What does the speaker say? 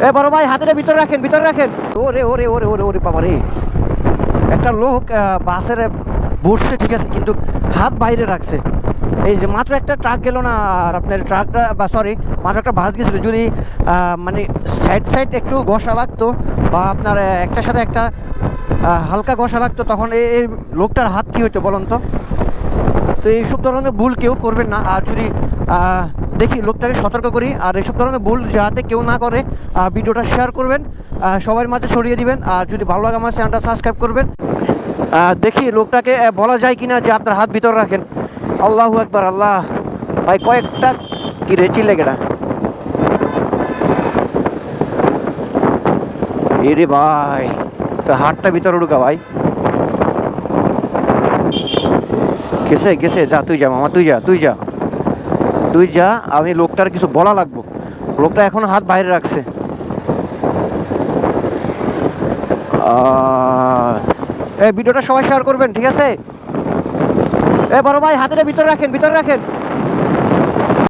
এ বড় ভাই হাতের ভিতরে রাখেন, ভিতরে রাখেন। ওরে ওরে ওরে ওরে ওরে বাবা রে, একটা লোক বাসের বসছে ঠিক আছে, কিন্তু হাত বাইরে রাখছে। এই যে মাত্র একটা ট্রাক গেল না, আর আপনার ট্রাকটা বা সরি মাত্র একটা বাস গেছিলো, যদি মানে সাইড সাইড একটু ঘষা লাগতো বা আপনার একটার সাথে একটা হালকা ঘষা লাগতো, তখন এই লোকটার হাত কী হতো বলুন তো। তো এইসব ধরনের ভুল কেউ করবেন না। আর যদি দেখি লোকটাকে সতর্ক করি, আর এইসব ধরনের ভুল যাতে কেউ না করে ভিডিওটা শেয়ার করবেন, সবার মাঝে ছড়িয়ে দিবেন। আর যদি ভালো লাগে আমার চ্যানেলটা সাবস্ক্রাইব করবেন। দেখি লোকটাকে বলা যায় কিনা যে আপনার হাত ভিতরে রাখেন। আল্লাহু আকবার, আল্লাহ ভাই কয়েকটা কি রে চিল্লে গেটা এরে ভাই, তো হাতটা ভিতরে ঢুকা ভাই। গেছে গেছে, যা তুই যা মামা, তুই যা তুই যা তুই যা, আমি লোকটার কিছু বলা লাগবো। লোকটা এখন হাত বাইরে রাখছে। এই ভিডিওটা সবাই শেয়ার করবেন ঠিক আছে। এ বড় ভাই হাতের ভিতরে রাখেন, ভিতরে রাখেন।